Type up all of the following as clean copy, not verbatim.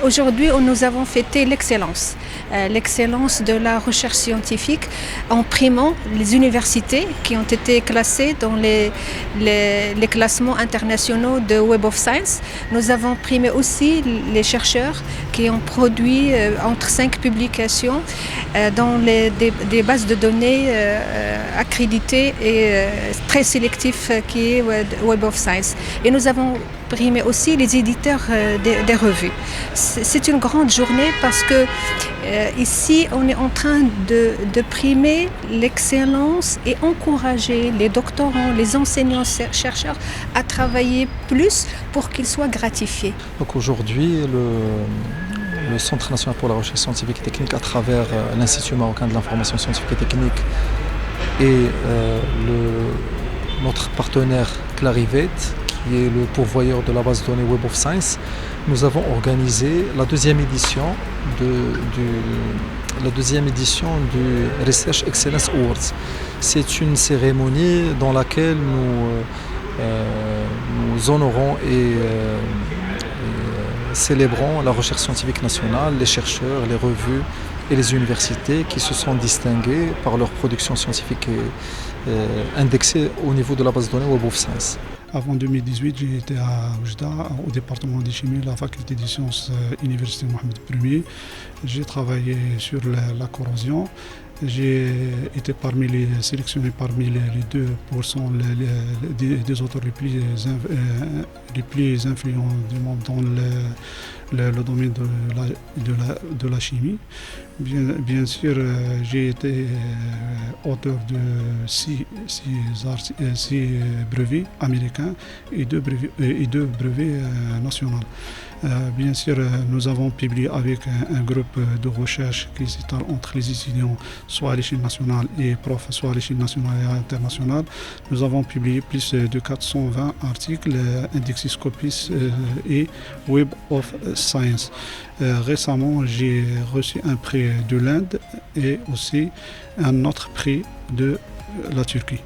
Aujourd'hui, nous avons fêté l'excellence de la recherche scientifique en primant les universités qui ont été classées dans les classements internationaux de Web of Science. Nous avons primé aussi les chercheurs qui ont produit entre 5 publications dans des bases de données accréditées et très sélectives qui est Web of Science. Et nous avons primé aussi les éditeurs des revues. C'est une grande journée parce que ici on est en train de primer l'excellence et encourager les doctorants, les enseignants-chercheurs à travailler plus pour qu'ils soient gratifiés. Donc aujourd'hui, le Centre national pour la recherche scientifique et technique, à travers l'Institut marocain de l'information scientifique et technique et notre partenaire Clarivate, qui est le pourvoyeur de la base de données Web of Science, nous avons organisé la deuxième édition du Research Excellence Awards. C'est une cérémonie dans laquelle nous honorons et célébrons la recherche scientifique nationale, les chercheurs, les revues et les universités qui se sont distingués par leur production scientifique indexée au niveau de la base de données Web of Science. Avant 2018, j'ai été à Oujda, au département de chimie, la faculté des sciences, Université Mohamed Ier. J'ai travaillé sur la corrosion. J'ai été sélectionné parmi les 2% des auteurs les plus influents du monde dans le domaine de la chimie. Bien sûr, j'ai été auteur de 6 brevets américains et 2 brevets nationaux. Bien sûr, nous avons publié avec un groupe de recherche qui s'étale entre les étudiants, soit à l'échelle nationale et profs, soit à l'échelle nationale et internationale. Nous avons publié plus de 420 articles, Indexis Scopus et Web of Science. Récemment, j'ai reçu un prix de l'Inde et aussi un autre prix de la Turquie.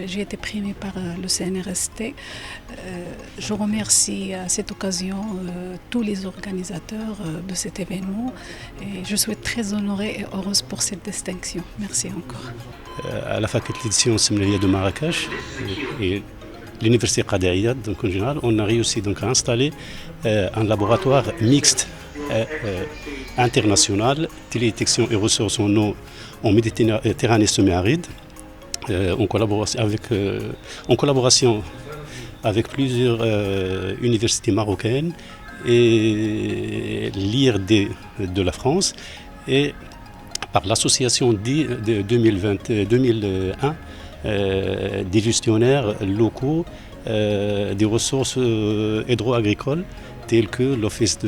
J'ai été primée par le CNRST. Je remercie à cette occasion tous les organisateurs de cet événement et je suis très honorée et heureuse pour cette distinction. Merci encore. À la faculté de sciences de Marrakech et l'université Qadaiya, donc en général, on a réussi donc à installer un laboratoire mixte international, télédétection et ressources en eau en Méditerranée semi-aride. En collaboration avec plusieurs universités marocaines et l'IRD de la France et par l'association de 2001 des gestionnaires locaux des ressources hydro-agricoles tels que l'Office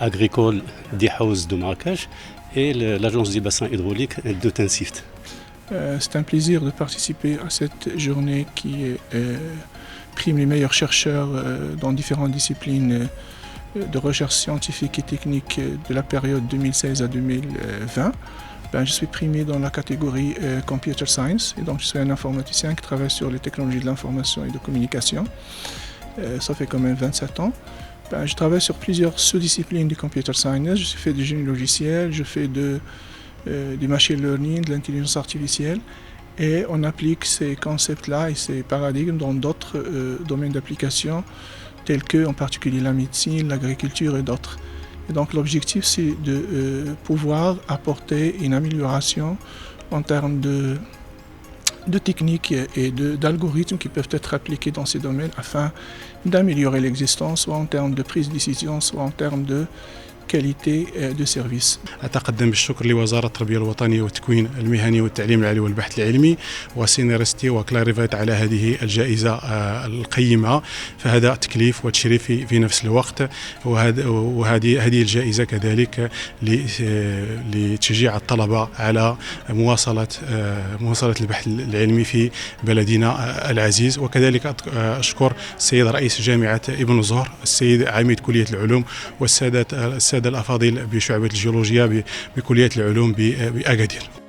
agricole des Hausses de Marrakech et l'Agence des bassins hydrauliques de Tinsift. C'est un plaisir de participer à cette journée qui prime les meilleurs chercheurs dans différentes disciplines de recherche scientifique et technique de la période 2016 à 2020. Je suis primé dans la catégorie Computer Science et donc je suis un informaticien qui travaille sur les technologies de l'information et de communication. Ça fait quand même 27 ans. Je travaille sur plusieurs sous-disciplines du Computer Science. Je fais du génie logiciel, je fais du machine learning, de l'intelligence artificielle et on applique ces concepts-là et ces paradigmes dans d'autres domaines d'application tels que en particulier la médecine, l'agriculture et d'autres. Et donc l'objectif c'est de pouvoir apporter une amélioration en termes de techniques et d'algorithmes qui peuvent être appliqués dans ces domaines afin d'améliorer l'existence, soit en termes de prise de décision, soit en termes de qualité de service. أتقدم بالشكر لوزارة التربية الوطنية والتكوين المهني والتعليم العالي والبحث العلمي وسينيرستي وكلاريفيت على هذه الجائزة القيمة، فهذا تكليف وتشريف في نفس الوقت، وهذه الجائزة كذلك لتشجيع الطلبة على مواصلة البحث العلمي في بلدنا العزيز. وكذلك أشكر السيد رئيس جامعة ابن زهر، السيد عميد كلية العلوم، والسادة الأفاضل بشعبة الجيولوجيا بكلية العلوم بأكادير.